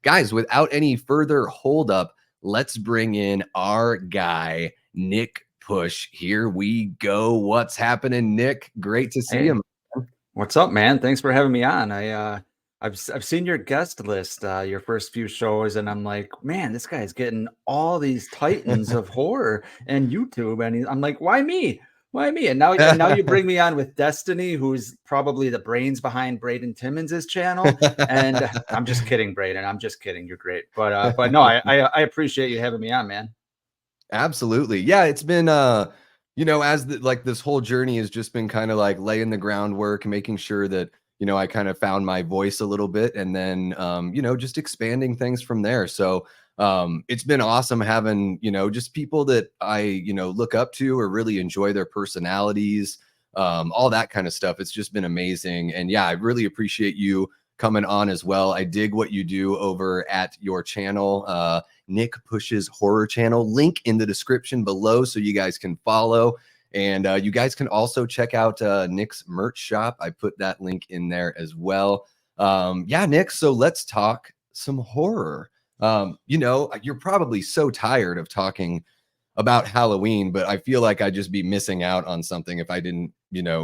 guys, without any further hold up, let's bring in our guy, Nick Push. Here we go. What's happening, Nick? Great to see Hey, you. what's up, man? Thanks for having me on. I've seen your guest list, your first few shows, and I'm like, man, this guy's getting all these titans of horror and YouTube, and I'm like, why me? Why me? And now you bring me on with Destiny, who's probably the brains behind Braden Timmons' channel. And I'm just kidding, Braden. I'm just kidding. You're great, but no, I appreciate you having me on, man. Absolutely. Yeah, it's been as like this whole journey has just been kind of like laying the groundwork, making sure that, I kind of found my voice a little bit and then just expanding things from there. So it's been awesome having, just people that I, look up to or really enjoy their personalities, all that kind of stuff. It's just been amazing. And yeah, I really appreciate you coming on as well. I dig what you do over at your channel. Nick Push's horror channel, link in the description below so you guys can follow. And you guys can also check out Nick's merch shop. I put that link in there as well. Yeah, Nick, so let's talk some horror. You're probably so tired of talking about Halloween, but I feel like I'd just be missing out on something if I didn't,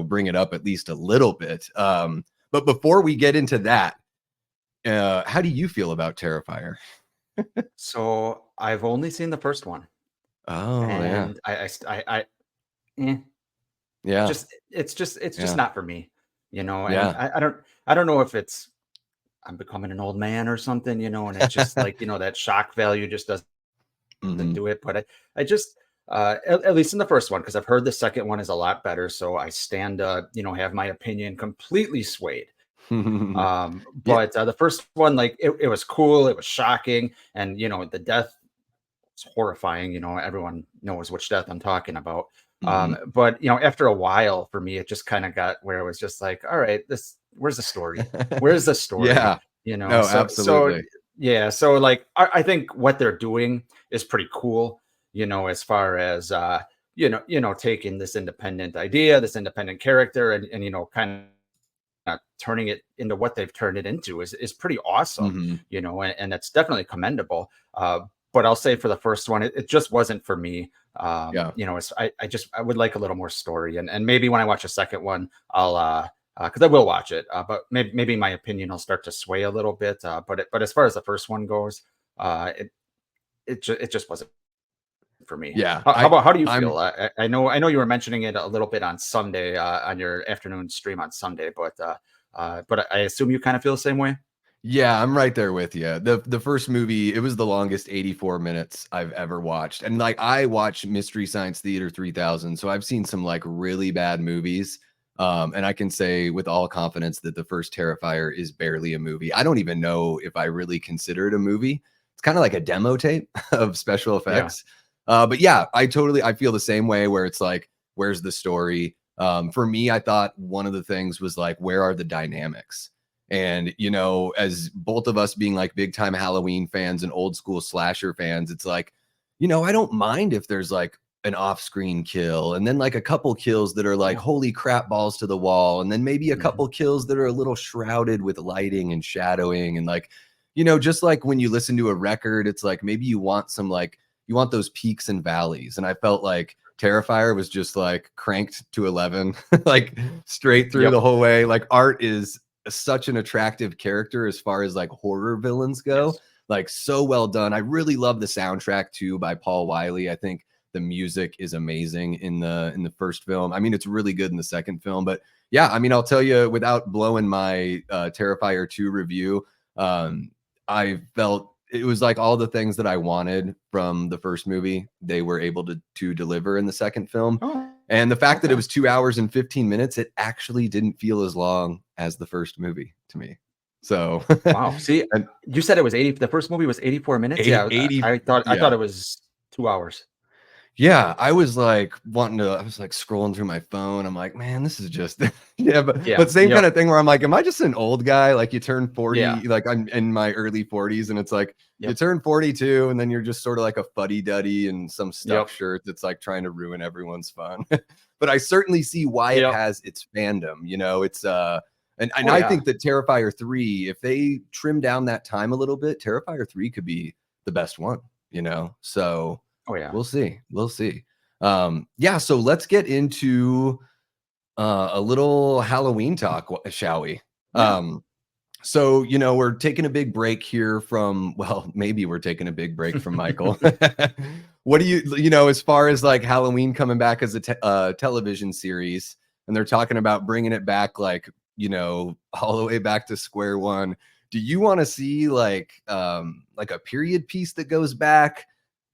bring it up at least a little bit. But before we get into that, how do you feel about Terrifier? So I've only seen the first one, Oh, yeah. and eh. Yeah. It's just Yeah. not for me, and Yeah. I don't know if it's I'm becoming an old man or something, and it's just like, that shock value just doesn't Mhm. do it. But I just at least in the first one, because I've heard the second one is a lot better. So I stand have my opinion completely swayed. Yeah. But the first one, like it was cool, it was shocking, and the death was horrifying. Everyone knows which death I'm talking about. Mhm. But after a while, for me, it just kind of got where it was just like, all right, where's the story? Where's the story? Yeah. No, So absolutely. yeah, so like I think what they're doing is pretty cool. As far as taking this independent idea, this independent character, and kind of turning it into what they've turned it into is pretty awesome. Mhm. And that's definitely commendable. But I'll say for the first one, it just wasn't for me. Yeah. I would like a little more story, and maybe when I watch a second one, I'll because I will watch it, but maybe my opinion will start to sway a little bit. But as far as the first one goes, uh, it it just wasn't for me. Yeah. How do you I'm feel? I know you were mentioning it a little bit on Sunday, on your afternoon stream on Sunday, but I assume you kind of feel the same way. Yeah, I'm right there with you. The first movie, it was the longest 84 minutes I've ever watched. And like I watch Mystery Science Theater 3000, so I've seen some like really bad movies. And I can say with all confidence that the first Terrifier is barely a movie. I don't even know if I really consider it a movie. It's kind of like a demo tape of special Yeah. effects. But yeah, I feel the same way where it's like, where's the story? For me, I thought one of the things was like, where are the dynamics? And, as both of us being like big time Halloween fans and old school slasher fans, it's like, I don't mind if there's like an off screen kill and then like a couple kills that are like, Yeah. holy crap, balls to the wall. And then maybe a Mhm. couple kills that are a little shrouded with lighting and shadowing. And like, just like when you listen to a record, it's like maybe you want some like, you want those peaks and valleys. And I felt like Terrifier was just like cranked to 11, like straight through Yep. the whole way. Like art is such an attractive character as far as like horror villains go. Yes. Like so well done. I really love the soundtrack too by Paul Wiley. I think the music is amazing in the first film. I mean, it's really good in the second film, but yeah, I mean, I'll tell you without blowing my Terrifier 2 review, I felt it was like all the things that I wanted from the first movie, they were able to deliver in the second film. Oh, And the fact that it okay. was 2 hours and 15 minutes, it actually didn't feel as long as the first movie to me. So, Wow. See, and you said it was 80. The first movie was 84 minutes. 80, Yeah, 80, I thought yeah. it was 2 hours. Yeah, I was like I was like scrolling through my phone. I'm like, man, this is just yeah, but Yeah. same kind Yep. of thing where I'm like, am I just an old guy? Like you turn Yeah. 40, like I'm in my early 40s, and it's like you Yep. turn 42, and then you're just sort of like a fuddy-duddy in some stuffed Yep. shirt that's like trying to ruin everyone's fun. But I certainly see why it Yep. has its fandom. It's And Oh I yeah. think that Terrifier 3, if they trim down that time a little bit, Terrifier 3 could be the best one, you know? So Oh yeah. we'll see. We'll see. Yeah, so let's get into a little Halloween talk, shall we? Yeah. So, we're taking a big break here from, well, maybe we're taking a big break from Michael. What do as far as like Halloween coming back as a television series, and they're talking about bringing it back, like, all the way back to square one. Do you want to see like a period piece that goes back?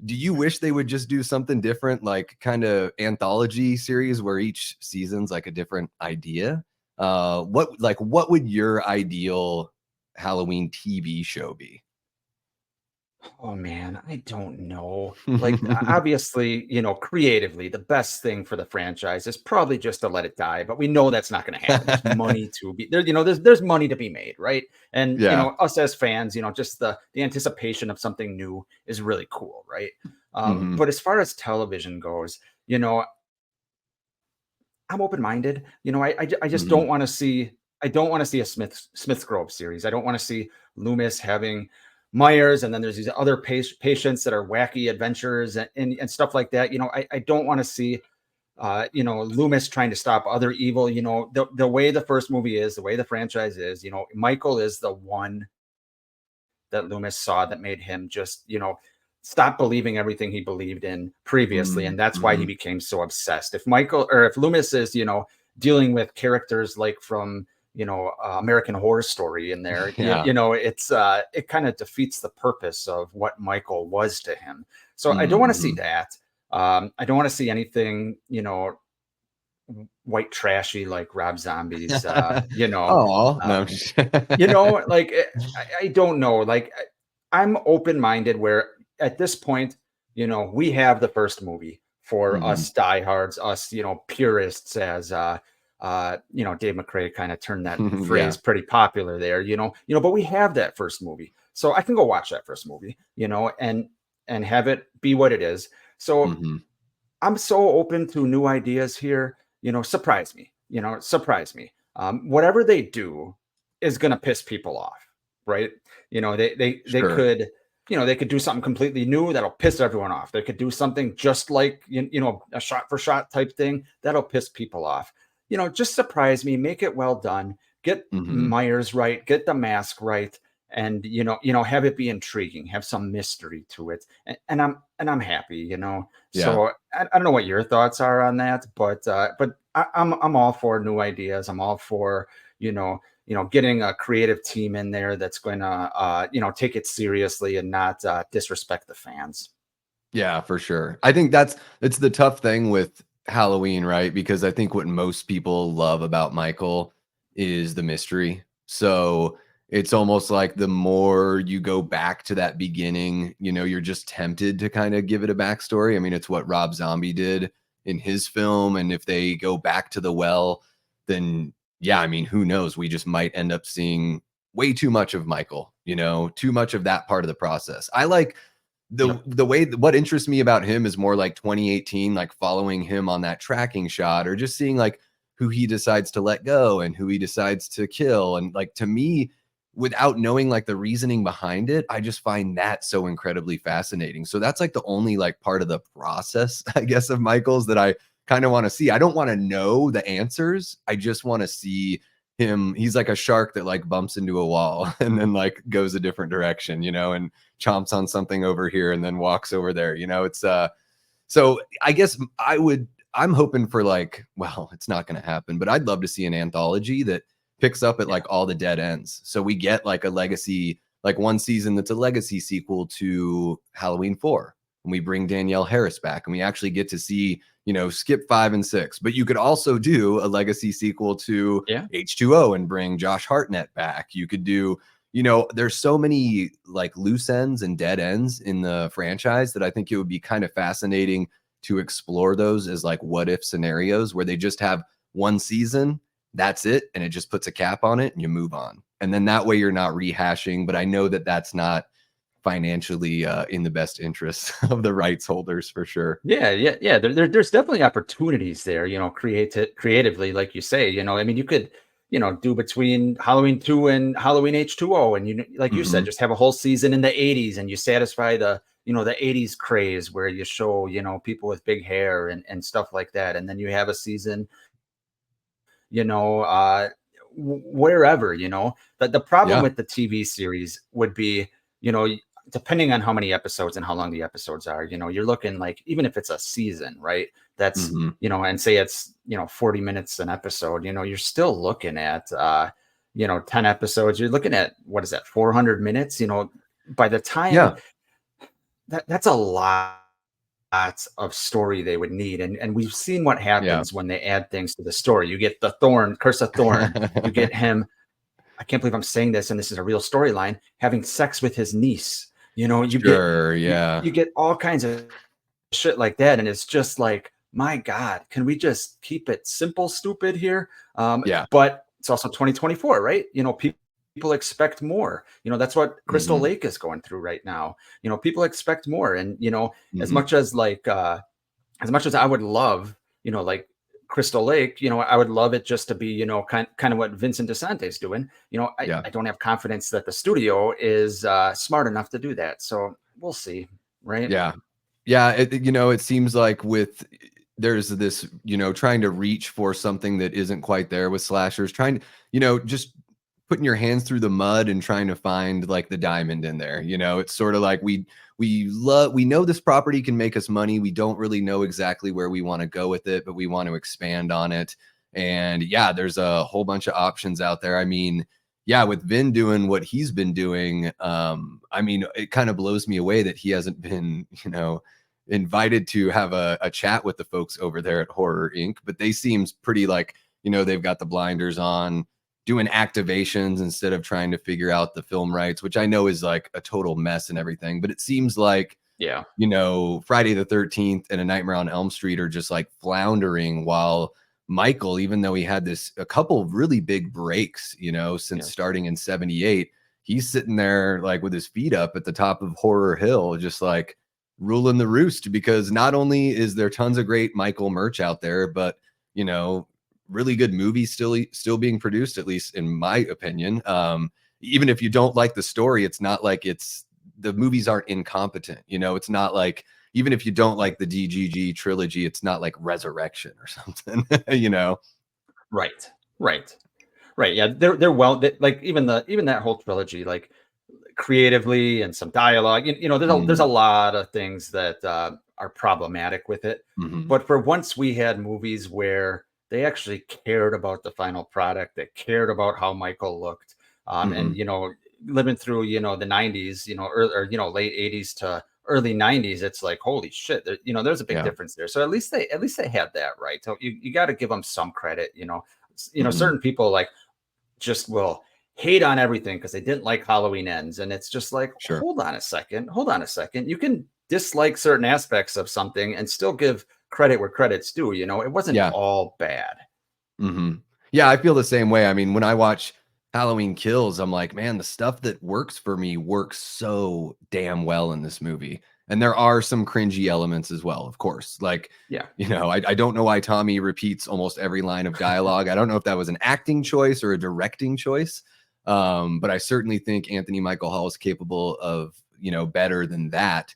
Do you wish they would just do something different, like kind of anthology series where each season's like a different idea? What would your ideal Halloween TV show be? Oh man, I don't know. Like obviously, creatively, the best thing for the franchise is probably just to let it die, but we know that's not going to happen. There's money to be there, there's money to be made, right? And Yeah. us as fans, just the anticipation of something new is really cool, right? Mhm. But as far as television goes, you know, I'm open-minded. I just don't Mhm. want to see I don't want to see a Smith's Grove series. I don't want to see Loomis having Myers, and then there's these other patients that are wacky adventures and stuff like that. I don't want to see Loomis trying to stop other evil. The way the first movie is, the way the franchise is, Michael is the one that Loomis saw that made him just, stop believing everything he believed in previously. Mm, And that's why he mhm. became so obsessed. If Loomis is, dealing with characters like from, American Horror Story in there, Yeah. it kind of defeats the purpose of what Michael was to him. So I don't Mm, want to see mhm. that. I don't want to see anything, white trashy like Rob Zombie's, Aw, no, I'm um, just like I don't know. Like I'm open minded. Where at this point, we have the first movie for Mhm. us diehards, us purists, as Dave McCrae kind of turned that Yeah. phrase pretty popular there. But we have that first movie, so I can go watch that first movie, and have it be what it is. So Mhm. I'm so open to new ideas here. Surprise me. Surprise me. Whatever they do is going to piss people off, right? They Sure. could, they could do something completely new that'll piss everyone off. They could do something just like a shot for shot type thing that'll piss people off. Just surprise me. Make it well done. Get Mhm. Myers right. Get the mask right. And have it be intriguing. Have some mystery to it. And I'm happy. Yeah. So I don't know what your thoughts are on that, but I'm all for new ideas. I'm all for getting a creative team in there that's going to take it seriously and not disrespect the fans. Yeah, for sure. I think it's the tough thing with Halloween, right? Because I think what most people love about Michael is the mystery. So it's almost like the more you go back to that beginning, you're just tempted to kind of give it a backstory. I mean, it's what Rob Zombie did in his film. And if they go back to the well, then yeah, I mean, who knows? We just might end up seeing way too much of Michael, too much of that part of the process. I like Yep. the way what interests me about him is more like 2018, like following him on that tracking shot, or just seeing like who he decides to let go and who he decides to kill. And like, to me, without knowing like the reasoning behind it, I just find that so incredibly fascinating. So that's like the only like part of the process, I guess, of Michael's that I kind of want to see. I don't want to know the answers. I just want to see him. He's like a shark that like bumps into a wall and then like goes a different direction, and chomps on something over here and then walks over there. It's so I guess I'm hoping for like, well, it's not going to happen, but I'd love to see an anthology that picks up at Yeah. like all the dead ends. So we get like a legacy, like one season that's a legacy sequel to Halloween 4. And we bring Danielle Harris back and we actually get to see, skip 5 and 6. But you could also do a legacy sequel to Yeah. H2O and bring Josh Hartnett back. You could do, there's so many like loose ends and dead ends in the franchise that I think it would be kind of fascinating to explore those as like what if scenarios where they just have one season, that's it, and it just puts a cap on it and you move on. And then that way you're not rehashing, but I know that that's not financially in the best interest of the rights holders for sure. Yeah, yeah, yeah. There's definitely opportunities there, create it creatively, like you say. I mean, you could, do between Halloween 2 and Halloween H2O. And like you said, Mhm. just have a whole season in the 80s and you satisfy the 80s craze where you show, people with big hair and stuff like that. And then you have a season, you know, uh, wherever, the problem Yeah. with the TV series would be, you know, depending on how many episodes and how long the episodes are, you're looking like, even if it's a season, right? That's, Mhm. and say it's, 40 minutes an episode, you're still looking at, 10 episodes, you're looking at, what is that, 400 minutes, by the time Yeah. that's a lot of story they would need. And we've seen what Yeah. happens when they add things to the story. You get the Thorn, Curse of Thorn. You get him, I can't believe I'm saying this, and this is a real storyline, having sex with his niece. You get Sure, yeah. you get all kinds of shit like that. And it's just like, my God, can we just keep it simple, stupid here? Yeah. But it's also 2024, right? People expect more. That's what Crystal Mhm. Lake is going through right now. People expect more. And, as Mhm. much as like, as much as I would love, like Crystal Lake, I would love it just to be, kind of what Vincent DeSante is doing. Yeah. I don't have confidence that the studio is smart enough to do that. So we'll see. Right. Yeah. Yeah, it seems like there's this, trying to reach for something that isn't quite there with slashers, trying to, just putting your hands through the mud and trying to find like the diamond in there. It's sort of like we know this property can make us money. We don't really know exactly where we want to go with it, but we want to expand on it. And yeah, there's a whole bunch of options out there. I mean, yeah, with Vin doing what he's been doing, I mean, it kind of blows me away that he hasn't been, invited to have a chat with the folks over there at Horror Inc. But they seems pretty like, they've got the blinders on, doing activations instead of trying to figure out the film rights, which I know is like a total mess and everything. But it seems like, Yeah. Friday the 13th and A Nightmare on Elm Street are just like floundering, while Michael, even though he had a couple of really big breaks, since Yes. starting in 78, he's sitting there like with his feet up at the top of Horror Hill, just like ruling the roost, because not only is there tons of great Michael merch out there, but, you know, really good movies still being produced, at least in my opinion. Even if you don't like the story, it's not like the movies aren't incompetent. It's not like, even if you don't like the DGG trilogy, it's not like Resurrection or something, Right. Right. Right. Yeah. They're well, like even that whole trilogy, like creatively and some dialogue, there's a Mhm, lot of things that are problematic with it. mhm, But for once we had movies where they actually cared about the final product, they cared about how Michael looked. And, mhm. living through, the 90s, or late 80s to early 90s, it's like, holy shit, there's a big Yeah. difference there. So at least they had that right. So you got to give them some credit. Mhm. Certain people like just will hate on everything because they didn't like Halloween Ends. And it's just like, Sure. hold on a second. You can dislike certain aspects of something and still give credit where credit's due. It wasn't Yeah. all bad. Mhm. Yeah, I feel the same way. I mean, when I watch Halloween Kills, I'm like, man, the stuff that works for me works so damn well in this movie. And there are some cringy elements as well, of course. Like, Yeah. I don't know why Tommy repeats almost every line of dialogue. I don't know if that was an acting choice or a directing choice. But I certainly think Anthony Michael Hall is capable of, better than that.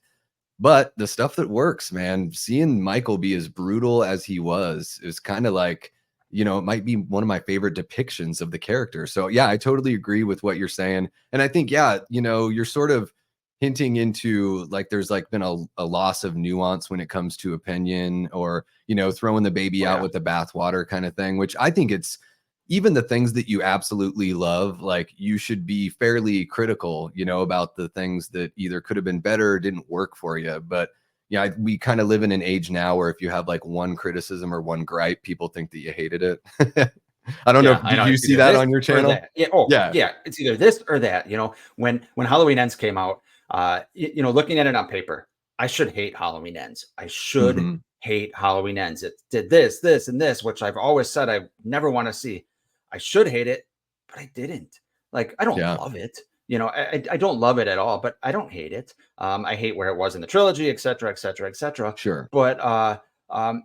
But the stuff that works, man, seeing Michael be as brutal as he was is kind of like, it might be one of my favorite depictions of the character. So yeah, I totally agree with what you're saying. And I think, yeah, you're sort of hinting into like there's like been a loss of nuance when it comes to opinion, or, throwing the baby Oh out yeah. with the bathwater kind of thing, which I think it's even the things that you absolutely love, like you should be fairly critical, about the things that either could have been better or didn't work for you. But yeah, we kind of live in an age now where if you have like one criticism or one gripe, people think that you hated it. I don't know. Yeah, I Did know. you It's see either that this on your or channel? that. Yeah. Oh, Yeah. yeah. It's either this or that. When Halloween Ends came out, looking at it on paper, I should hate Halloween Ends. I should Hmm. hate Halloween Ends. It did this, this, and this, which I've always said I never want to see. I should hate it, but I didn't. Like, I don't Yeah. love it. I don't love it at all, but I don't hate it. I hate where it was in the trilogy, et cetera, et cetera, et cetera. Sure. But um,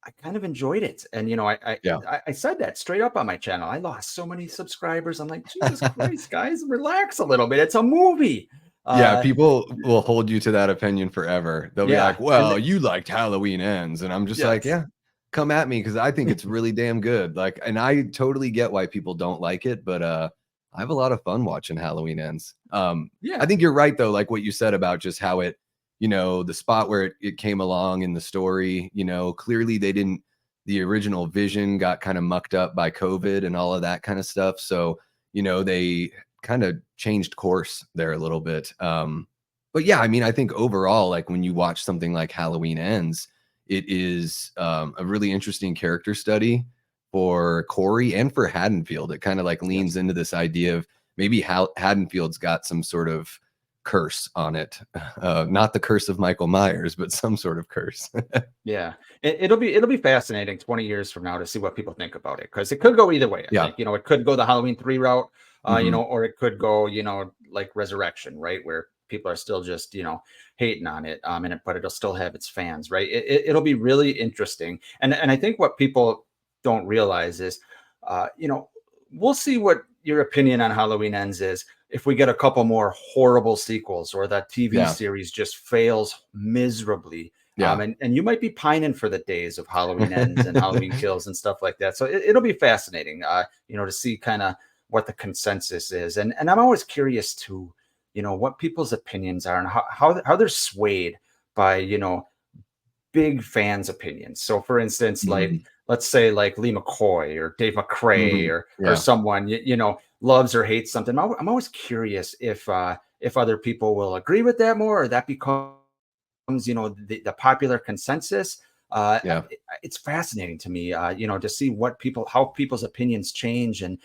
I kind of enjoyed it. And, Yeah. I said that straight up on my channel. I lost so many subscribers. I'm like, Jesus Christ, guys, relax a little bit. It's a movie. Yeah, Uh, people will hold you to that opinion forever. They'll be yeah. like, And "Well, you liked Halloween Ends," and I'm just like, yes. "Yeah, come at me because I think it's really damn good." Like, and I totally get why people don't like it, but I have a lot of fun watching Halloween Ends. I Yeah. think you're right though, like what you said about just how it, the spot where it came along in the story. Clearly they didn't. The original vision got kind of mucked up by COVID and all of that kind of stuff. So they kind of changed course there a little bit. But yeah, I mean, I think overall, like when you watch something like Halloween Ends, it is a really interesting character study for Corey and for Haddonfield. It kind of like leans Yes. into this idea of maybe Haddonfield's got some sort of curse on it. Not the curse of Michael Myers, but some sort of curse. Yeah, it'll be fascinating 20 years from now to see what people think about it because it could go either way. I Yeah. think it could go the Halloween 3 route, Hmm. or it could go like Resurrection, right, where people are still just hating on it, but it'll still have its fans, right? It'll be really interesting, and I think what people don't realize is, we'll see what your opinion on Halloween Ends is if we get a couple more horrible sequels or that TV Yeah. series just fails miserably, Yeah. and you might be pining for the days of Halloween Ends and Halloween Kills and stuff like that. So it'll be fascinating, to see kind of what the consensus is, and I'm always curious to, what people's opinions are and how they're swayed by big fans' opinions. So, for instance, like Mhm. let's say like Lee McCoy or Dave McCrae Mhm. or Yeah. someone loves or hates something. I'm always curious if other people will agree with that more or that becomes the popular consensus. Yeah. It's fascinating to me, to see how people's opinions change and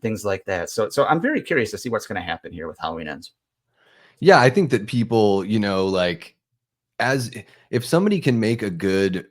things like that. So I'm very curious to see what's going to happen here with Halloween Ends. Yeah. I think that people, like as if somebody can make a good,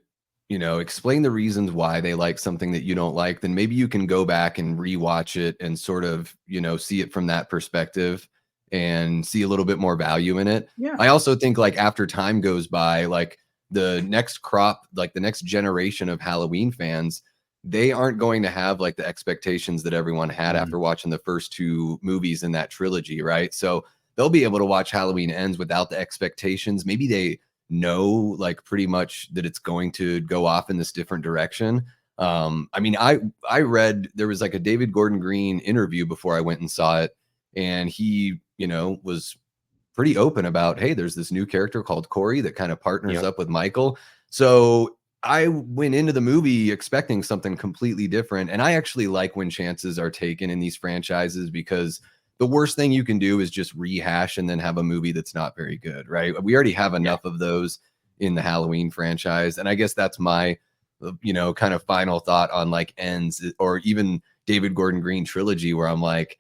explain the reasons why they like something that you don't like, then maybe you can go back and rewatch it and sort of, see it from that perspective and see a little bit more value in it. Yeah, I also think like after time goes by, like the next crop, like the next generation of Halloween fans, they aren't going to have like the expectations that everyone had mhm, after watching the first two movies in that trilogy, right? So they'll be able to watch Halloween Ends without the expectations. Maybe they know like pretty much that it's going to go off in this different direction. I mean, I read there was like a David Gordon Green interview before I went and saw it, and he, was pretty open about, hey, there's this new character called Corey that kind of partners yep, up with Michael. So I went into the movie expecting something completely different. And I actually like when chances are taken in these franchises because the worst thing you can do is just rehash and then have a movie that's not very good, right? We already have yeah, enough of those in the Halloween franchise. And I guess that's my, kind of final thought on like Ends or even David Gordon Green trilogy, where I'm like,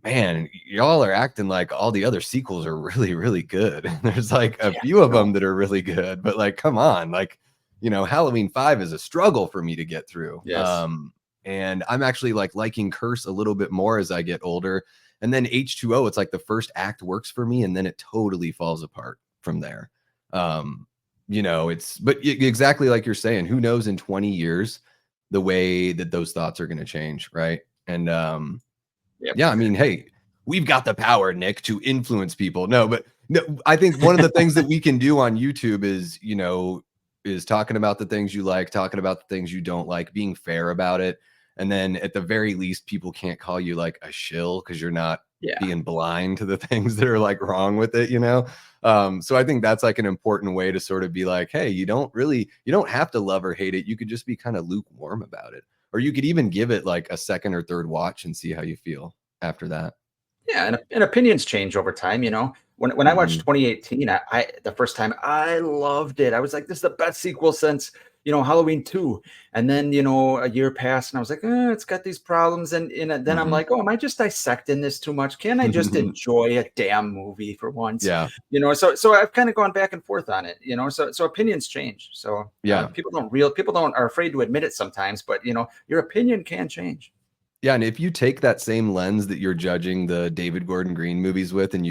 man, y'all are acting like all the other sequels are really, really good. There's like a yeah, few of no, them that are really good, but like, come on, like, Halloween 5 is a struggle for me to get through. yes, And I'm actually like liking Curse a little bit more as I get older. And then H2O, it's like the first act works for me, and then it totally falls apart from there. Exactly like you're saying, who knows in 20 years the way that those thoughts are going to change, right? And yep, yeah, I mean, hey, we've got the power, Nick, to influence people. No, but no, I think one of the things that we can do on YouTube is, is talking about the things you like, talking about the things you don't like, being fair about it. And then at the very least, people can't call you like a shill because you're not yeah. being blind to the things that are like wrong with it. So I think that's like an important way to sort of be like, hey, you don't have to love or hate it. You could just be kind of lukewarm about it. Or you could even give it like a second or third watch and see how you feel after that. Yeah, and opinions change over time. When I watched Mhm. 2018, I the first time I loved it. I was like, "This is the best sequel since Halloween 2." And then a year passed, and I was like, "It's got these problems." And then I'm Mhm. like, "Oh, am I just dissecting this too much? Can I just enjoy a damn movie for once?" Yeah. So I've kind of gone back and forth on it. So opinions change. So Yeah. people don't are afraid to admit it sometimes, but your opinion can change. Yeah, and if you take that same lens that you're judging the David Gordon Green movies with, and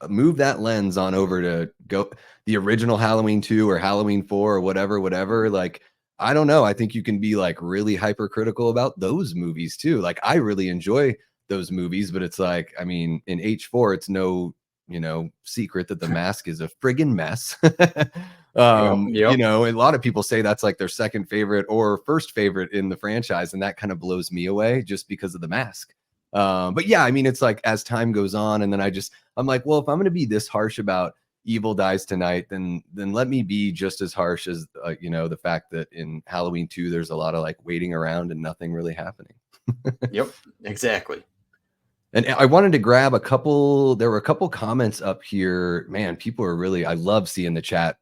move that lens on over to go the original Halloween 2 or Halloween 4 or whatever, like I don't know. I think you can be like really hypercritical about those movies too. Like I really enjoy those movies, but it's like, I mean, in H4, it's no, secret that The Mask is a friggin' mess. Yep, yep, A lot of people say that's like their second favorite or first favorite in the franchise, and that kind of blows me away just because of The Mask. But yeah, I mean, it's like as time goes on, and then I'm like, well, if I'm going to be this harsh about Evil Dies Tonight, then let me be just as harsh as the fact that in Halloween 2 there's a lot of like waiting around and nothing really happening. yep, exactly. And I wanted to grab a couple. There were a couple comments up here. Man, people are really. I love seeing the chat.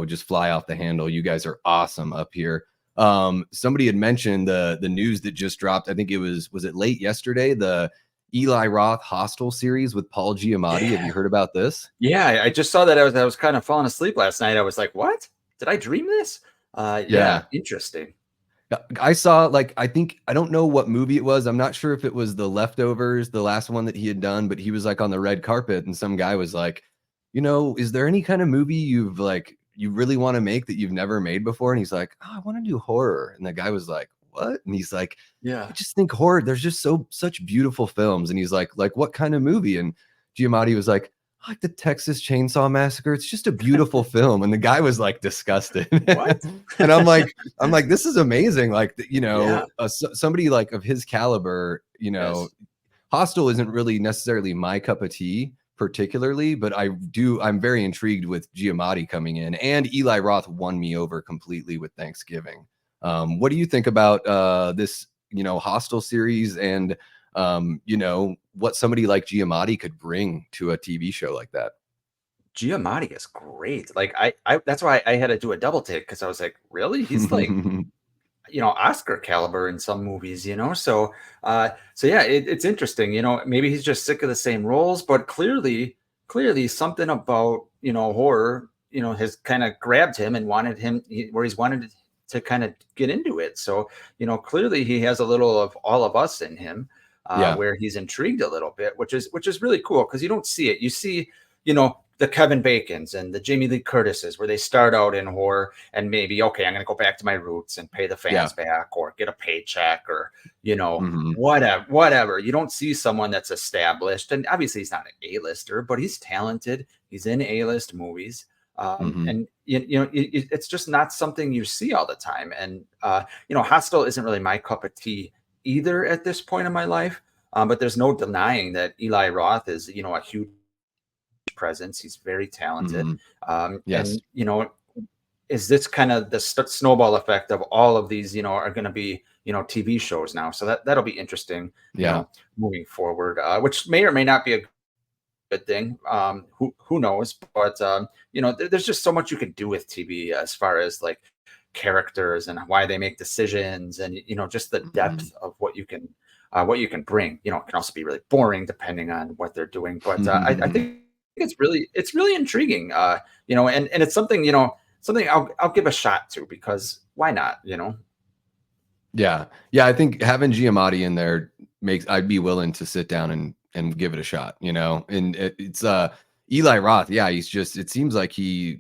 Just fly off the handle. You guys are awesome up here. Somebody had mentioned the news that just dropped. I think was it late yesterday? The Eli Roth Hostel series with Paul Giamatti. Have Yeah, you heard about this? yeah. I just saw that. I was kind of falling asleep last night. I was like, "What? Did I dream this?" Yeah, Yeah. interesting. I saw like I don't know what movie it was. I'm not sure if it was The Leftovers, the last one that he had done, but he was like on the red carpet and some guy was like, is there any kind of movie you really want to make that you've never made before? And he's like, "Oh, I want to do horror." And the guy was like, "What?" And he's like, "I Yeah, just think horror, there's just such beautiful films." And he's like, "What kind of movie?" And Giamatti was like, "Like the Texas Chainsaw Massacre. It's just a beautiful film." And the guy was like disgusted. what? And I'm like, this is amazing. Like, Yeah, somebody like of his caliber, yes. Hostel isn't really necessarily my cup of tea particularly, but I'm very intrigued with Giamatti coming in, and Eli Roth won me over completely with Thanksgiving. What do you think about this, Hostel series and, what somebody like Giamatti could bring to a TV show like that? Giamatti is great. Like I that's why I had to do a double take because I was like, really? He's like, Oscar caliber in some movies, so yeah, it's interesting. Maybe he's just sick of the same roles, but clearly something about horror, has kind of grabbed him and where he's wanted to kind of get into it. So clearly he has a little of all of us in him, Yeah. where he's intrigued a little bit, which is really cool because you don't see it. You see, the Kevin Bacons and the Jamie Lee Curtises, where they start out in horror and maybe, okay, I'm going to go back to my roots and pay the Yeah. fans back or get a paycheck or, Hmm. whatever. You don't see someone that's established. And obviously he's not an A-lister, but he's talented. He's in A-list movies. Hmm. And it's just not something you see all the time. And, Hostel isn't really my cup of tea either at this point in my life. But there's no denying that Eli Roth is, a huge presence. He's very talented. Hmm. Yes. And, is this kind of the snowball effect of all of these, are going to be, TV shows now. So that'll be interesting, Yeah. moving forward, which may or may not be a good thing. Who knows? But, there's just so much you can do with TV as far as like characters and why they make decisions and, just the Mhm. depth of what you can bring. It can also be really boring depending on what they're doing. But I think it's really intriguing. And it's something I'll give a shot to because why not? Yeah. Yeah, I think having Giamatti in there makes I'd be willing to sit down and give it a shot, And it's Eli Roth, yeah, it seems like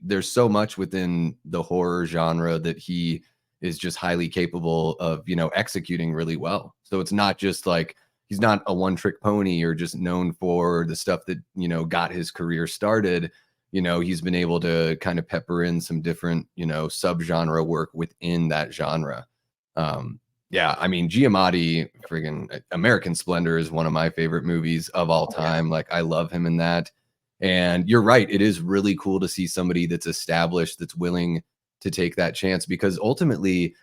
there's so much within the horror genre that he is just highly capable of, executing really well. So it's not just like he's not a one-trick pony or just known for the stuff that, got his career started. He's been able to kind of pepper in some different, subgenre work within that genre. Yeah, I mean, Giamatti, friggin' American Splendor is one of my favorite movies of all Oh yeah. time. Like, I love him in that. And you're right, it is really cool to see somebody that's established that's willing to take that chance because ultimately,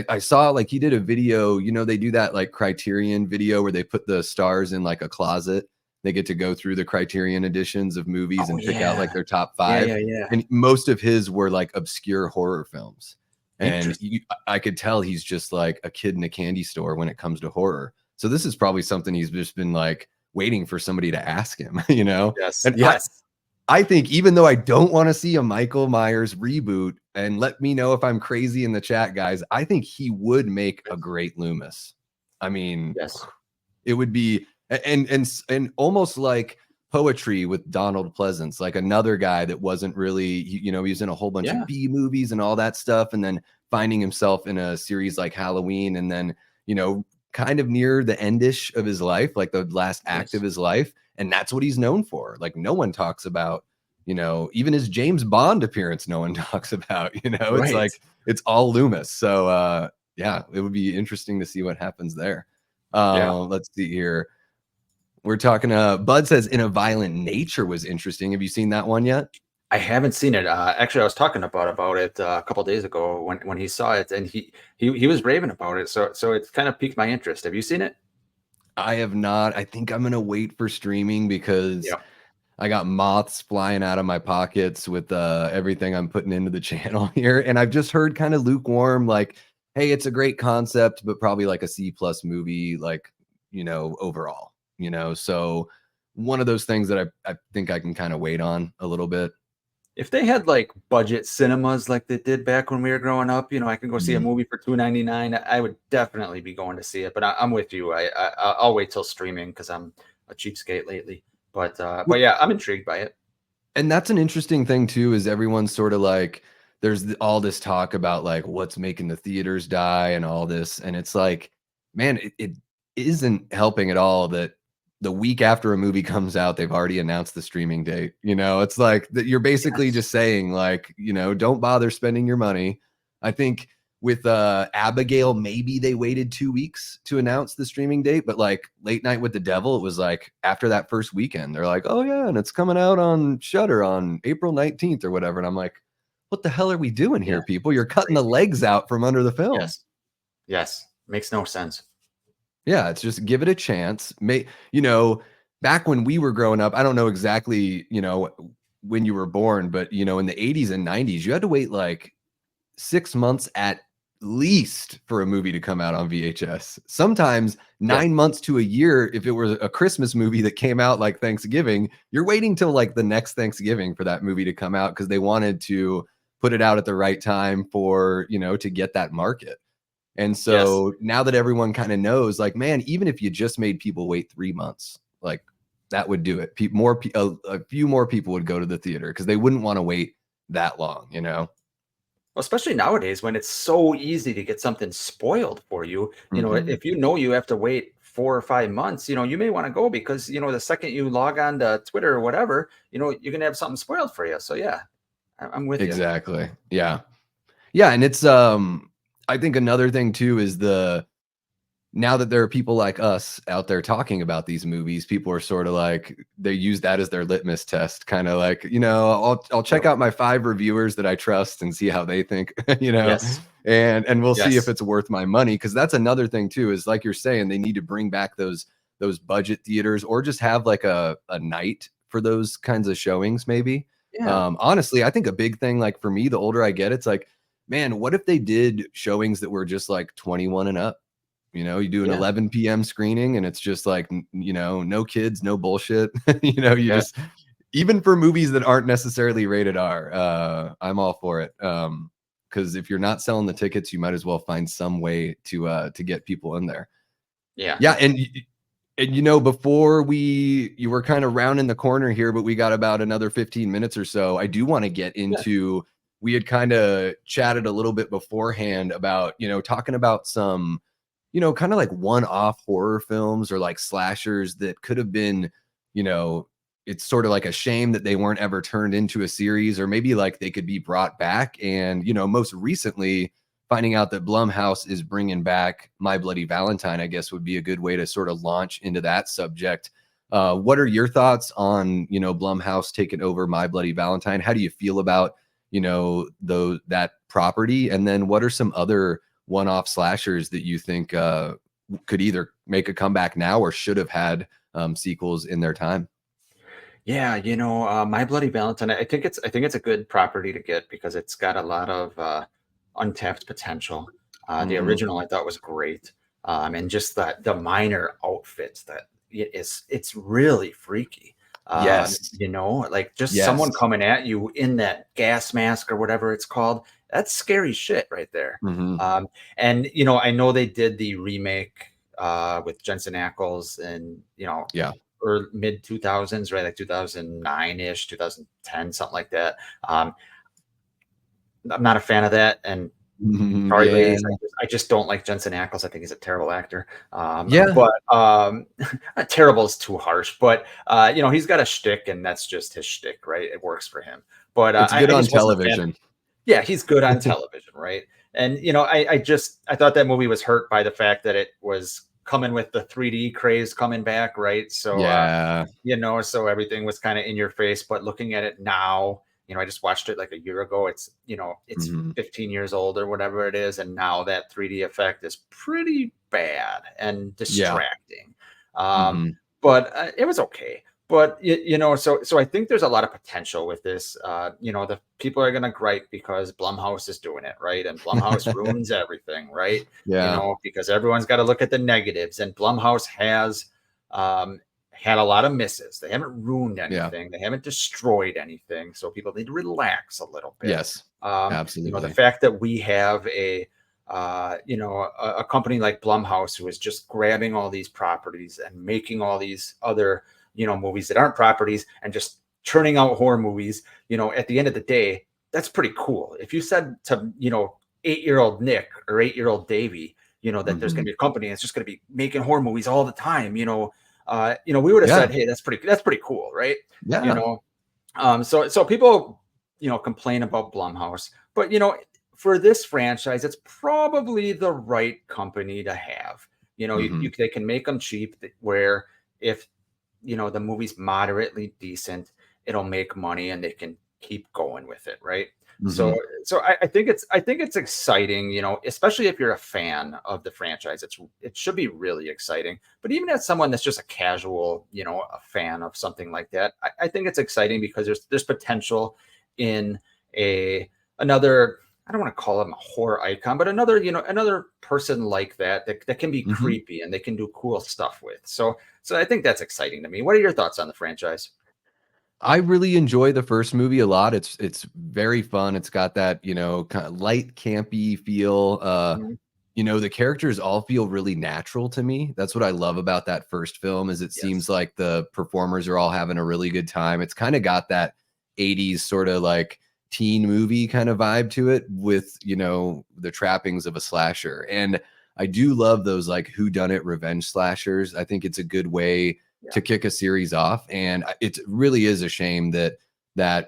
I saw like he did a video, they do that like Criterion video where they put the stars in like a closet. They get to go through the Criterion editions of movies Oh and pick out yeah. like their top Yeah, five. yeah, yeah. And most of his were like obscure horror films. And Interesting. I could tell he's just like a kid in a candy store when it comes to horror. So this is probably something he's just been like waiting for somebody to ask him, Yes. And Yes. I think even though I don't want to see a Michael Myers reboot, and let me know if I'm crazy in the chat, guys, I think he would make a great Loomis. I mean, Yes. it would be and almost like Poetry with Donald Pleasance, like another guy that wasn't really, he was in a whole bunch of Yeah. B movies and all that stuff, and then finding himself in a series like Halloween, and then, kind of near the endish of his life, like the last act of Yes. his life. And that's what he's known for. Like no one talks about, even his James Bond appearance, no one talks about, it's Right. like, it's all Loomis. So, yeah, it would be interesting to see what happens there. Yeah. Let's see here. We're talking, Bud says In a Violent Nature was interesting. Have you seen that one yet? I haven't seen it. Actually, I was talking about it a couple days ago when he saw it, and he was raving about it. So it's kind of piqued my interest. Have you seen it? I have not. I think I'm gonna wait for streaming because Yeah. I got moths flying out of my pockets with everything I'm putting into the channel here. And I've just heard kind of lukewarm, like, hey, it's a great concept, but probably like a C plus movie, like, overall, so one of those things that I think I can kind of wait on a little bit. If they had like budget cinemas like they did back when we were growing up, I can go see a Mhm. movie for 2.99. I would definitely be going to see it. But I'm with you. I'll wait till streaming because I'm a cheapskate lately. But yeah, I'm intrigued by it. And that's an interesting thing too, is everyone's sort of like, there's all this talk about like what's making the theaters die and all this. And it's like, man, it isn't helping at all that the week after a movie comes out, they've already announced the streaming date. It's like that you're basically Yes. just saying, like, don't bother spending your money. I think with Abigail, maybe they waited 2 weeks to announce the streaming date, but like Late Night with the Devil, it was like after that first weekend, they're like, oh yeah, and it's coming out on Shutter on April 19th or whatever. And I'm like, what the hell are we doing Yeah. here, people? You're It's cutting the crazy. legs out from under the film. Yes. Yes. Makes no sense. Yeah, it's just give it a chance. Back when we were growing up, I don't know exactly, when you were born, but in the 80s and 90s, you had to wait like 6 months at least for a movie to come out on VHS. Sometimes Yes. 9 months to a year. If it was a Christmas movie that came out like Thanksgiving, you're waiting till like the next Thanksgiving for that movie to come out because they wanted to put it out at the right time for, to get that market. And Yes. so now that everyone kind of knows, like, man, even if you just made people wait 3 months, like that would do it. A few more people would go to the theater because they wouldn't want to wait that long. Well, especially nowadays when it's so easy to get something spoiled for you. Mhm. If you have to wait 4 or 5 months, you may want to go because the second you log on to Twitter or whatever, you're gonna have something spoiled for you. So yeah, I'm with you. Exactly. Yeah. Yeah, and it's I think another thing too is now that there are people like us out there talking about these movies, people are sort of like they use that as their litmus test, kind of like, I'll check Yep. out my 5 reviewers that I trust and see how they think, you know, Yes. and we'll see if Yes. it's worth my money. Because that's another thing too, is like you're saying, they need to bring back those budget theaters or just have like a night for those kinds of showings, maybe. Yeah. Honestly, I think a big thing, like for me, the older I get, it's like, man, what if they did showings that were just like 21 and up? You do an Yeah. 11 p.m. screening and it's just like, no kids, no bullshit. You Yeah. just, even for movies that aren't necessarily rated R, I'm all for it. Because if you're not selling the tickets, you might as well find some way to get people in there. Yeah. Yeah, and before you were kind of rounding the corner here, but we got about another 15 minutes or so. I do want to get Yeah. into, we had kind of chatted a little bit beforehand about, talking about some, kind of like one-off horror films or like slashers that could have been, you know, it's sort of like a shame that they weren't ever turned into a series, or maybe like they could be brought back. And, most recently, finding out that Blumhouse is bringing back My Bloody Valentine, I guess would be a good way to sort of launch into that subject. What are your thoughts on, Blumhouse taking over My Bloody Valentine? How do you feel about, that property? And then what are some other one-off slashers that you think could either make a comeback now or should have had sequels in their time? Yeah, My Bloody Valentine. I think it's a good property to get because it's got a lot of untapped potential. The Hmm. original I thought was great, and just the minor outfits that it's really freaky. Yes. Like just someone Yes. coming at you in that gas mask or whatever it's called. That's scary shit right there. Hmm. And I know they did the remake with Jensen Ackles and Yeah. or mid 2000s, right? Like 2009-ish, 2010, something like that. I'm not a fan of that. And Mhm, sorry, yeah. ladies, I just don't like Jensen Ackles. I think he's a terrible actor. Yeah, But terrible is too harsh. But he's got a shtick, and that's just his shtick, right? It works for him. But it's I, good I on just wasn't a fan. television. Yeah, he's good on television, right? And I thought that movie was hurt by the fact that it was coming with the 3D craze coming back, right? So Yeah. so everything was kind of in your face. But looking at it now, I just watched it like a year ago. It's Mhm. 15 years old or whatever it is, and now that 3D effect is pretty bad and Yeah. distracting. Um, Mhm. but it was okay. But so I think there's a lot of potential with this. The people are gonna gripe because Blumhouse is doing it, right? And Blumhouse ruins everything, right? Yeah. Because everyone's got to look at the negatives, and Blumhouse has um, had a lot of misses. They haven't ruined Yeah. anything. They haven't destroyed anything. So people need to relax a little bit. Yes. The Absolutely. fact that we have a company like Blumhouse who is just grabbing all these properties and making all these other, movies that aren't properties and just churning out horror movies, at the end of the day, that's pretty cool. If you said to, 8-year-old Nick or 8-year-old Davey, that there's going Mhm. to be a company that's just going to be making horror movies all the time, we would have Yeah. said, hey, that's pretty cool, right? You Yeah. know, so people, complain about Blumhouse, but for this franchise, it's probably the right company to have. Mhm. They can make them cheap, where if the movie's moderately decent, it'll make money and they can keep going with it, right? So Mhm. so I think it's exciting, especially if you're a fan of the franchise. It should be really exciting. But even as someone that's just a casual, a fan of something like that, I think it's exciting because there's potential in a another. I don't want to call him a horror icon, but another person like that can be Mhm. creepy and they can do cool stuff with. So I think that's exciting to me. What are your thoughts on the franchise? I really enjoy the first movie a lot. It's very fun. It's got that, kind of light campy feel. Mhm. The characters all feel really natural to me. That's what I love about that first film is it seems Yes. like the performers are all having a really good time. It's kind of got that 80s sort of like teen movie kind of vibe to it with, the trappings of a slasher. And I do love those like whodunit revenge slashers. I think it's a good way Yeah. to kick a series off. And it really is a shame that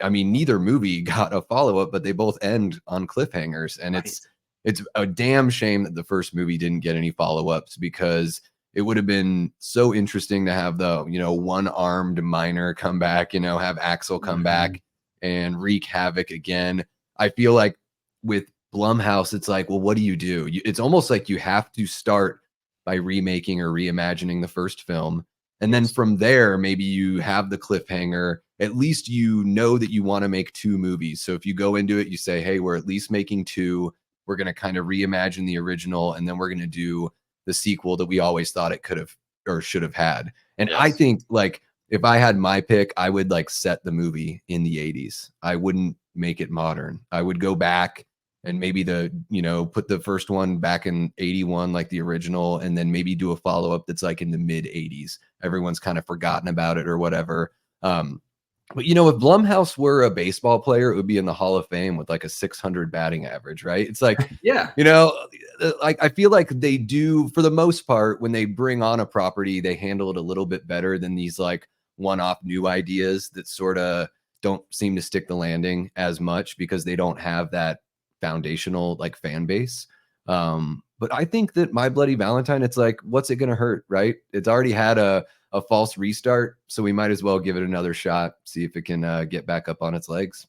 I mean neither movie got a follow-up, but they both end on cliffhangers. And Right. it's a damn shame that the first movie didn't get any follow-ups because it would have been so interesting to have the, one-armed miner come back, have Axel come Mhm. back and wreak havoc again. I feel like with Blumhouse, it's like, well, what do you do? It's almost like you have to start by remaking or reimagining the first film. And then Yes. from there, maybe you have the cliffhanger. At least you know that you want to make two movies. So if you go into it, you say, hey, we're at least making two. We're going to kind of reimagine the original, and then we're going to do the sequel that we always thought it could have or should have had. And I Yes. think like if I had my pick, I would like set the movie in the 80s. I wouldn't make it modern. I would go back and maybe put the first one back in 81 like the original and then maybe do a follow-up that's like in the mid 80s. Everyone's kind of forgotten about it or whatever. But if Blumhouse were a baseball player, it would be in the Hall of Fame with like a 600 batting average, right? It's like, Yeah. you know, like I feel like they do for the most part when they bring on a property, they handle it a little bit better than these like one-off new ideas that sort of don't seem to stick the landing as much because they don't have that foundational like fan base. But I think that My Bloody Valentine, it's like, what's it gonna hurt, right? It's already had a false restart, so we might as well give it another shot, see if it can get back up on its legs.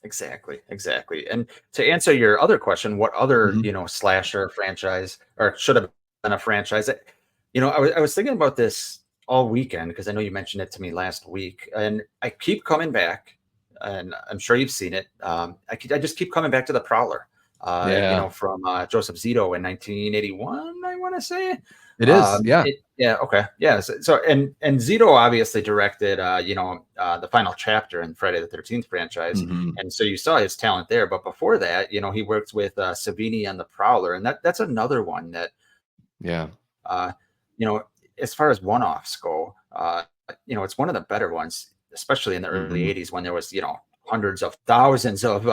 Exactly. Exactly. And to answer your other question, what other, Mhm. slasher franchise or should have been a franchise? I was thinking about this all weekend because I know you mentioned it to me last week, and I keep coming back, and I'm sure you've seen it. I just keep coming back to the Prowler. Yeah, From Joseph Zito in 1981, I want to say. it is. Yeah. Yeah, okay, yeah. So and Zito obviously directed, the final chapter in Friday the 13th franchise, Mhm. and so you saw his talent there. But before that, he worked with Savini on the Prowler, and that's another one that Yeah. uh, you know as far as one-offs go, it's one of the better ones, especially in the early Mhm. 80s when there was, hundreds of thousands of,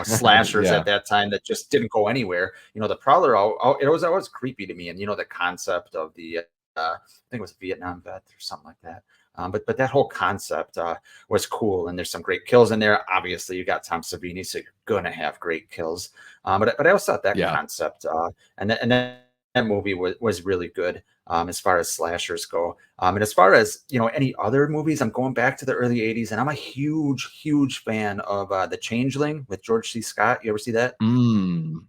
slashers Yeah. at that time that just didn't go anywhere. The Prowler, it was always creepy to me. And, the concept of I think it was a Vietnam vet or something like that. But that whole concept was cool. And there's some great kills in there. Obviously, you got Tom Savini, so you're going to have great kills. But I also thought that Yeah. concept and that movie was really good as far as slashers go. And as far as any other movies, I'm going back to the early '80s, and I'm a huge, huge fan of The Changeling with George C. Scott. You ever see that? Mm.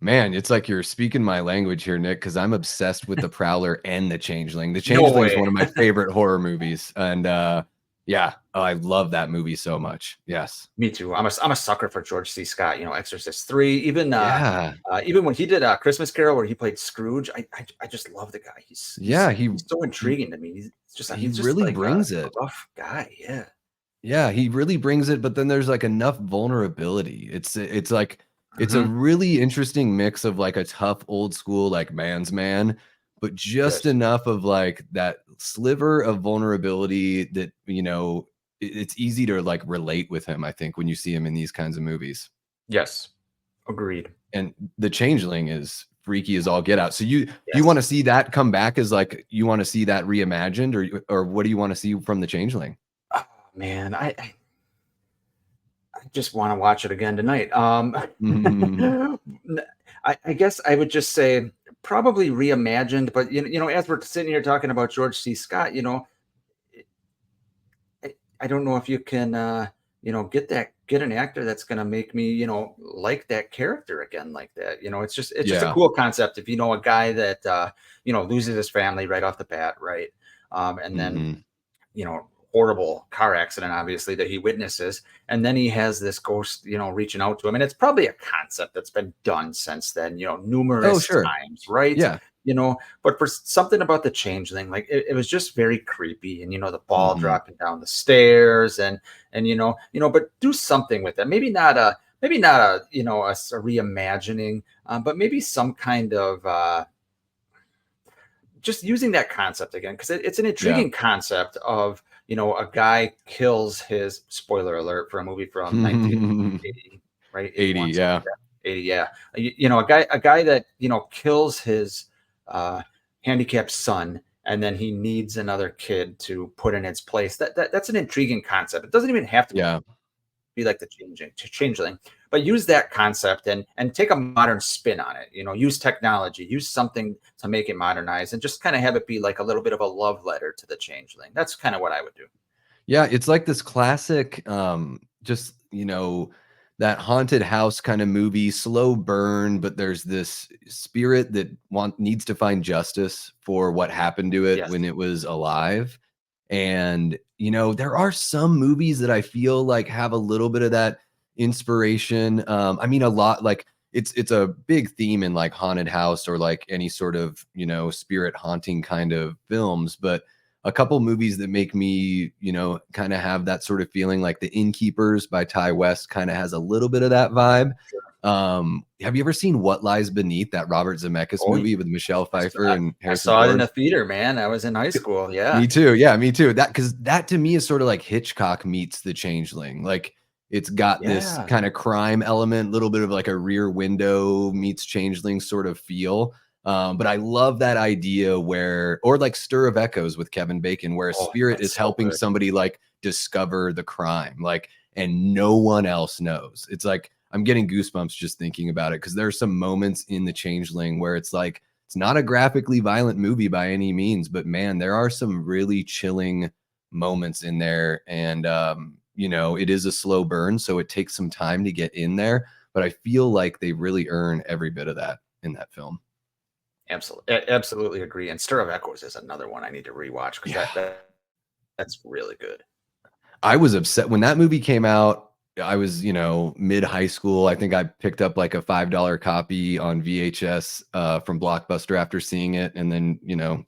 Man, it's like you're speaking my language here, Nick, because I'm obsessed with The Prowler and The Changeling. The No Changeling is way. one of my favorite horror movies, and, yeah, oh, I love that movie so much. Yes. Me too. I'm a sucker for George C. Scott. Exorcist 3. Yeah. Even when he did Christmas Carol, where he played Scrooge, I just love the guy. He's he's Yeah, he's so he intriguing to me. he He's just really like a brings it. rough guy. Yeah. Yeah, he really brings it, but then there's, like, enough vulnerability. It's like it's a Hmm. really interesting mix of, like, a tough old school, like, man's man, but just Yes. enough of, like, that sliver of vulnerability that, it's easy to, like, relate with him, I think, when you see him in these kinds of movies. Yes. Agreed. And The Changeling is freaky as all get out. So you Yes. wanna see that come back as, like you wanna see that reimagined, or what do you wanna see from The Changeling? Oh, man, I just want to watch it again tonight. I guess I would just say probably reimagined, but as we're sitting here talking about George C. Scott, I don't know if you can, get an actor that's going to make me, like that character again like that. It's just a Yeah. cool concept. If a guy that loses his family right off the bat, right, and then Mhm. horrible car accident, obviously, that he witnesses. And then he has this ghost, reaching out to him. And it's probably a concept that's been done since then, Oh, numerous sure. times, right? Yeah. But for something about the changeling, like it was just very creepy. And the ball Mhm. dropping down the stairs and but do something with it. Maybe not a a reimagining, but maybe some kind of just using that concept again because it's an Yeah. intriguing concept of a guy kills his spoiler alert for a movie from 1980, right? 80, 81, something yeah. like that. 80, yeah. A guy that kills his uh handicapped son, and then he needs another kid to put in its place. That's an intriguing concept. It doesn't even have to Yeah. be like the changeling, but use that concept and take a modern spin on it. Use technology, use something to make it modernize, and just kind of have it be like a little bit of a love letter to the changeling. That's kind of what I would do. Yeah, it's like this classic, just, that haunted house kinda movie, slow burn, but there's this spirit that needs to find justice for what happened to it Yes. when it was alive. And, there are some movies that I feel like have a little bit of that inspiration. I mean, a lot like it's a big theme in like haunted house or like any sort of, spirit haunting kind of films, but a couple movies that make me, kind of have that sort of feeling like The Innkeepers by Ty West kind of has a little bit of that vibe. Have you ever seen What Lies Beneath, that Robert Zemeckis Oh, movie with Michelle Pfeiffer and I Harrison saw it in Ford? the theater, man. I was in high school. Yeah. Me too. Yeah, me too. Because that to me is sort of like Hitchcock meets The Changeling. Like it's got this Yeah. kind of crime element, little bit of like a Rear Window meets Changeling sort of feel. But I love that idea or like Stir of Echoes with Kevin Bacon, where a Oh, spirit that's is so helping good. somebody like discover the crime, like, and no one else knows. It's like I'm getting goosebumps just thinking about it because there are some moments in The Changeling where it's like it's not a graphically violent movie by any means, but man, there are some really chilling moments in there. And, it is a slow burn, so it takes some time to get in there. But I feel like they really earn every bit of that in that film. Absolutely agree. And Stir of Echoes is another one I need to rewatch because Yeah. that's really good. I was upset when that movie came out. I was, mid high school. I think I picked up like a $5 copy on VHS from Blockbuster after seeing it. And then,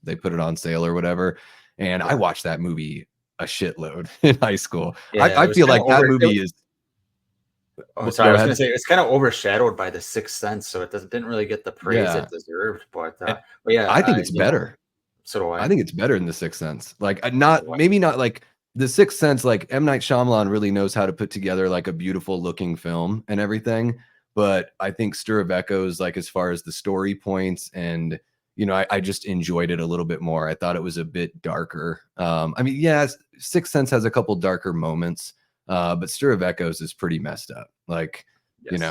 they put it on sale or whatever. And I Yeah. watched that movie a shitload in high school. Yeah. It I was feel kind like of that over. movie is, Oh, sorry. I go was going ahead. to say it's kind of overshadowed by The Sixth Sense, so it didn't really get the praise Yeah. it deserved. But And but yeah, I think it's better. So do I I. think it's better than The Sixth Sense. Like, So not do I. maybe not like The Sixth Sense. Like M. Night Shyamalan really knows how to put together like a beautiful looking film and everything. But I think Stir of Echoes, like as far as the story points and I just enjoyed it a little bit more. I thought it was a bit darker. I mean, yeah, Sixth Sense has a couple darker moments, but Stir of Echoes is pretty messed up. Like, Yes.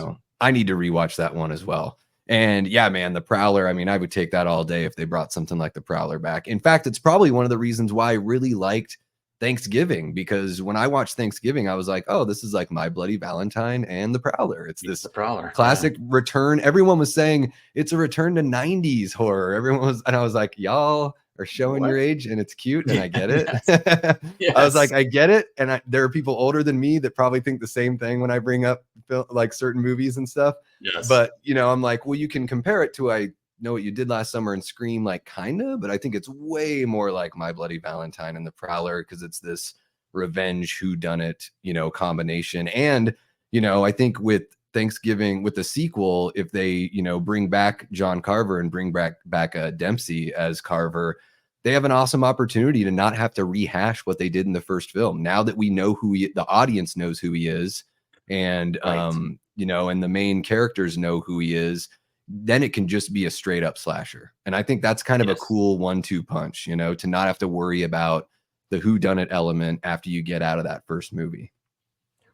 I need to rewatch that one as well. And yeah, man, the Prowler, I mean, I would take that all day if they brought something like the Prowler back. In fact, it's probably one of the reasons why I really liked Thanksgiving, because when I watched Thanksgiving, I was like, oh, this is like My Bloody Valentine and the Prowler. It's It's this the Prowler. Yeah. classic return. Everyone was saying it's a return to 90s horror. Everyone was, and I was like, y'all are showing your What? age and it's cute and I get it. Yes. I was Yes. like, I get it. And there are people older than me that probably think the same thing when I bring up like certain movies and stuff. Yes. But I'm like, well, you can compare it to I Know What You Did Last Summer and Scream, like kind of, but I think it's way more like My Bloody Valentine and the Prowler because it's this revenge whodunit, combination. And I think with Thanksgiving, with the sequel, if they bring back John Carver and bring back Dempsey as Carver, they have an awesome opportunity to not have to rehash what they did in the first film. Now that we know the audience knows who he is, and Right. and the main characters know who he is, then it can just be a straight up slasher. And I think that's kind of a Yes. cool 1-2 punch, to not have to worry about the whodunit element after you get out of that first movie.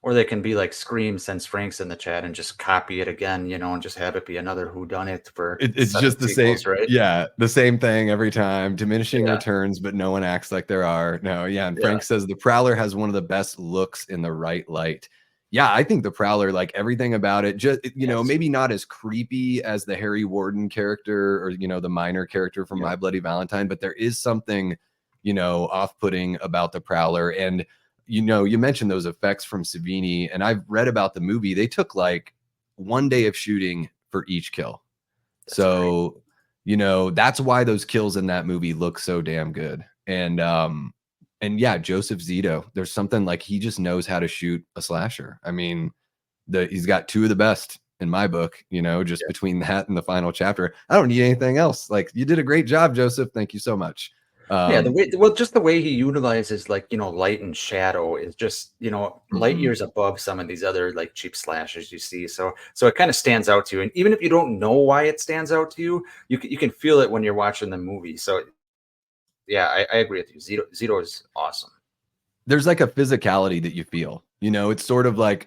Or they can be like Scream since Frank's in the chat and just copy it again, and just have it be another whodunit for It's 7 just the same. sequels, right? Yeah, the same thing every time. Diminishing Yeah. returns, but no one acts like there are. No, yeah. And Yeah. Frank says the Prowler has one of the best looks in the right light. Yeah, I think the Prowler, like everything about it, just Yes. maybe not as creepy as the Harry Warden character or the minor character from Yeah. My Bloody Valentine, but there is something off-putting about the Prowler. And you mentioned those effects from Savini, and I've read about the movie. They took like one day of shooting for each kill. That's crazy. So, that's why those kills in that movie look so damn good. And yeah, Joseph Zito, there's something like he just knows how to shoot a slasher. I mean, he's got two of the best in my book, just Yeah. between that and the final chapter. I don't need anything else. Like, you did a great job, Joseph. Thank you so much. Yeah, just the way he utilizes like, light and shadow is just, light Mhm. years above some of these other like cheap slashers you see. So it kind of stands out to you. And even if you don't know why it stands out to you, you can feel it when you're watching the movie. So yeah, I agree with you. Zito is awesome. There's like a physicality that you feel. It's sort of like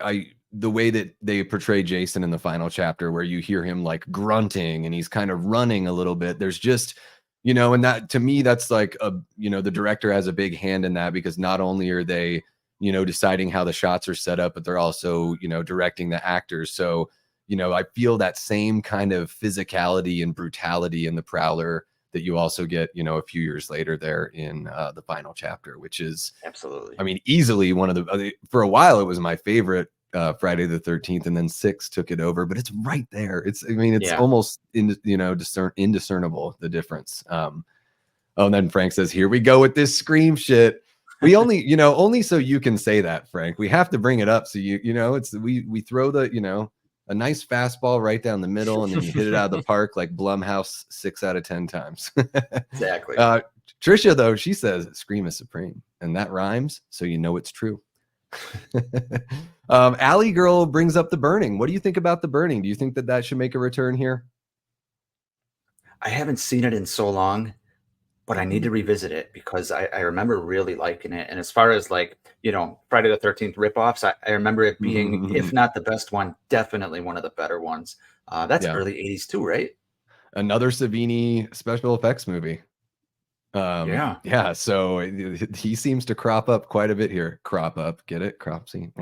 the way that they portray Jason in the final chapter, where you hear him like grunting and he's kind of running a little bit. There's just, and that to me, that's like the director has a big hand in that, because not only are they, deciding how the shots are set up, but they're also, directing the actors. So, I feel that same kind of physicality and brutality in the Prowler that you also get, a few years later there in the final chapter, which is, Absolutely. I mean, easily one of the, for a while, it was my favorite Friday the 13th, and then 6 took it over, but it's right there. It's Yeah. almost, indiscernible, the difference. Oh, and then Frank says, here we go with this Scream shit. We only, only so you can say that, Frank. We have to bring it up. So we throw a nice fastball right down the middle, and then you hit it out of the park like Blumhouse 6 out of 10 times. Exactly. uh, Trisha, though, she says Scream is supreme, and that rhymes, so it's true. Alley Girl brings up The Burning. What do you think about The Burning? Do you think that should make a return here? I haven't seen it in so long, but I need Mhm. to revisit it because I remember really liking it. And as far as like, Friday the 13th ripoffs, I remember it being, if not the best one, definitely one of the better ones. That's Yeah, early 80s too, right? another Savini special effects movie. Yeah. Yeah, so he seems to crop up quite a bit here. Crop up, get it? Crop scene.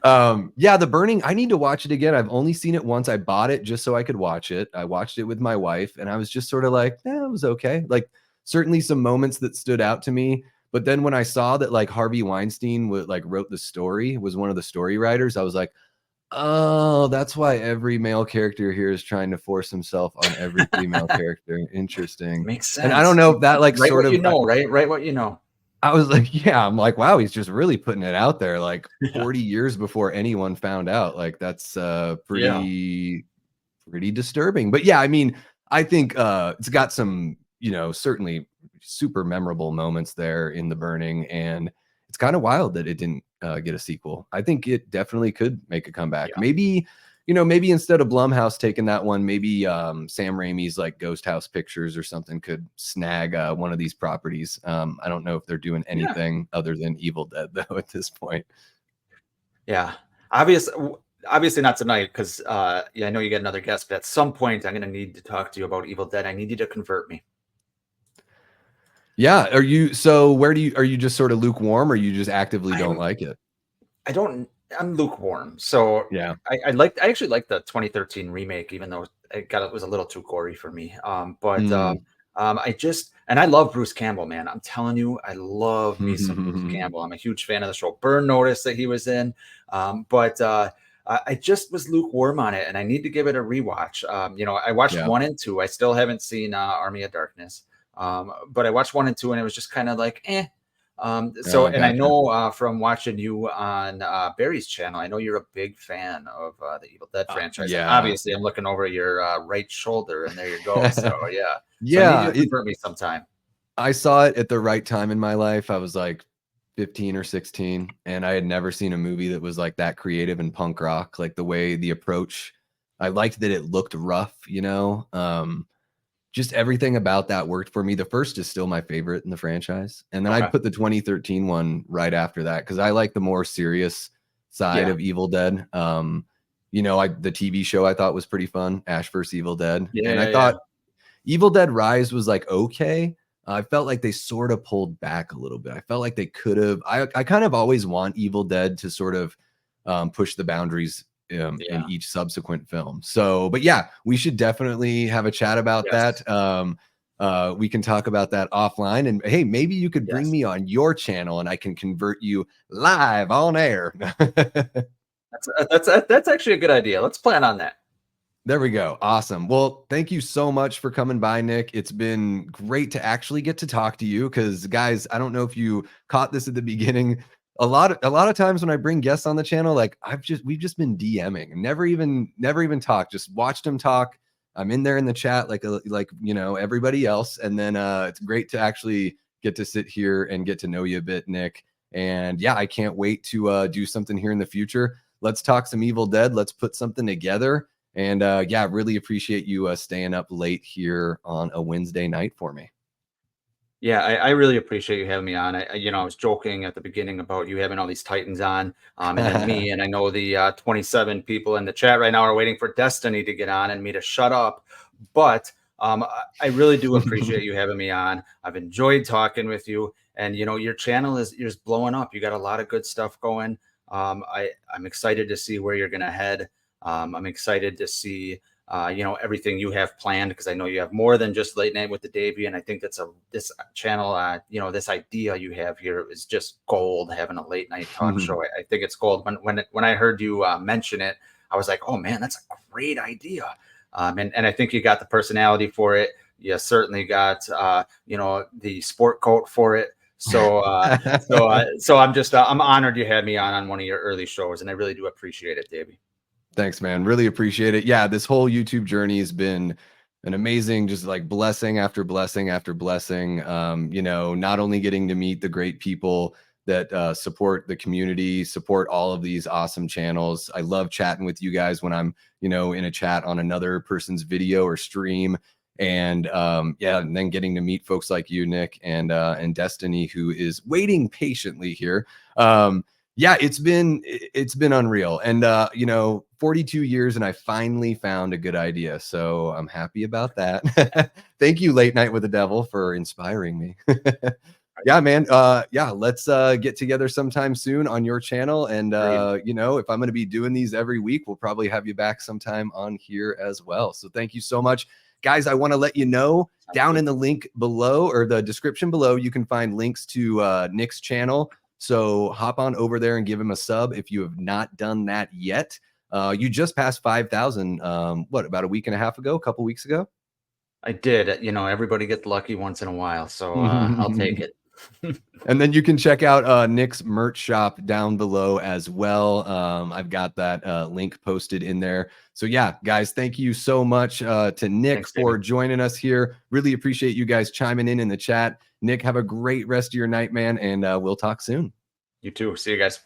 Yeah, The Burning, I need to watch it again. I've only seen it once. I bought it just so I could watch it. I watched it with my wife, and I was just sort of like, it was okay. Like, certainly some moments that stood out to me. But then when I saw that like Harvey Weinstein wrote the story, was one of the story writers, I was like, oh, that's why every male character here is trying to force himself on every female character. Interesting. Makes And I don't sense. know if that like Write sort what you of know, right? Write what you know. I was like, yeah, I'm like, wow, he's just really putting it out there like Yeah. 40 years before anyone found out. Like that's Yeah. pretty disturbing. But yeah, I mean, I think it's got some, certainly super memorable moments there in The Burning, and it's kind of wild that it didn't get a sequel. I think it definitely could make a comeback. Yeah. Maybe, maybe instead of Blumhouse taking that one, maybe Sam Raimi's like Ghost House Pictures or something could snag one of these properties. I don't know if they're doing Yeah. anything other than Evil Dead though at this point. Yeah. Obviously not tonight because yeah, I know you got another guest, but at some point I'm gonna need to talk to you about Evil Dead. I need you to convert me. Yeah. So where are you just sort of lukewarm, or you just actively don't I'm like it? I don't I'm lukewarm. So Yeah. I actually like the 2013 remake, even though it was a little too gory for me. Mm. I just and I love Bruce Campbell, man. I'm telling you, I love me some Bruce Campbell. I'm a huge fan of the show Burn Notice that he was in. But I just was lukewarm on it, and I need to give it a rewatch. I watched Yeah. 1 and 2. I still haven't seen Army of Darkness, but I watched 1 and 2, and it was just kind of like, eh. Oh, And I gotcha. know from watching you on Barry's channel, I know you're a big fan of the Evil Dead franchise. And Yeah. obviously, I'm looking over your right shoulder, and there you go. So, yeah. So, I need you Yeah, to convert me sometime. I saw it at the right time in my life. I was like 15 or 16, and I had never seen a movie that was like that creative and punk rock, like the way the approach. I liked that it looked rough. Just everything about that worked for me. The first is still my favorite in the franchise. And then I'd Okay. put the 2013 one right after that because I like the more serious side Yeah. of Evil Dead. The TV show I thought was pretty fun, Ash vs. Evil Dead. Yeah. And I Yeah. Yeah. thought Evil Dead Rise was like okay. I felt like they sort of pulled back a little bit. I felt like they could have. I kind of always want Evil Dead to sort of push the boundaries in Yeah. each subsequent film. So, but yeah, we should definitely have a chat about Yes. that. We can talk about that offline. And hey, maybe you could bring Yes. me on your channel and I can convert you live on air. That's actually a good idea. Let's plan on that. There we go. Awesome. Well, thank you so much for coming by, Nick. It's been great to actually get to talk to you because, guys, I don't know if you caught this at the beginning. A lot of times when I bring guests on the channel, like we've just been DMing and never even talked. Just watched them talk. I'm in there in the chat like everybody else, and then it's great to actually get to sit here and get to know you a bit, Nick. And yeah, I can't wait to do something here in the future. Let's talk some Evil Dead. Let's put something together. And yeah, really appreciate you staying up late here on a Wednesday night for me. Yeah, I really appreciate you having me on. I was joking at the beginning about you having all these Titans on, and then me, and I know the 27 people in the chat right now are waiting for Destiny to get on and me to shut up. But I really do appreciate you having me on. I've enjoyed talking with you, and your channel is you're just blowing up. You got a lot of good stuff going. I'm excited to see where you're gonna head. I'm excited to see everything you have planned because I know you have more than just late night with the Davey, and I think this channel, this idea you have here is just gold. Having a late night talk show, I think it's gold. When I heard you mention it, I was like, oh man, that's a great idea. And I think you got the personality for it. You certainly got the sport coat for it. So I'm honored you had me on one of your early shows, and I really do appreciate it, Davey. Thanks, man. Really appreciate it. Yeah, this whole YouTube journey has been an amazing, just like blessing after blessing after blessing. Not only getting to meet the great people that support the community, support all of these awesome channels. I love chatting with you guys when I'm, in a chat on another person's video or stream. And yeah, and then getting to meet folks like you, Nick, and Destiny, who is waiting patiently here. Yeah, it's been unreal. And 42 years and I finally found a good idea. So I'm happy about that. Thank you, Late Night with the Devil, for inspiring me. Yeah, man. Yeah, let's get together sometime soon on your channel. And Agreed. if I'm gonna be doing these every week, we'll probably have you back sometime on here as well. So thank you so much. Guys, I want to let you know down in the link below or the description below, you can find links to Nick's channel. So hop on over there and give him a sub if you have not done that yet. You just passed 5,000, about a week and a half ago, a couple weeks ago? I did. Everybody gets lucky once in a while, so I'll take it. And then you can check out Nick's merch shop down below as well. I've got that link posted in there. So yeah, guys, thank you so much to Nick Thanks, for Davey. joining us here. Really appreciate you guys chiming in the chat. Nick, have a great rest of your night, man, and we'll talk soon. You too. See you guys.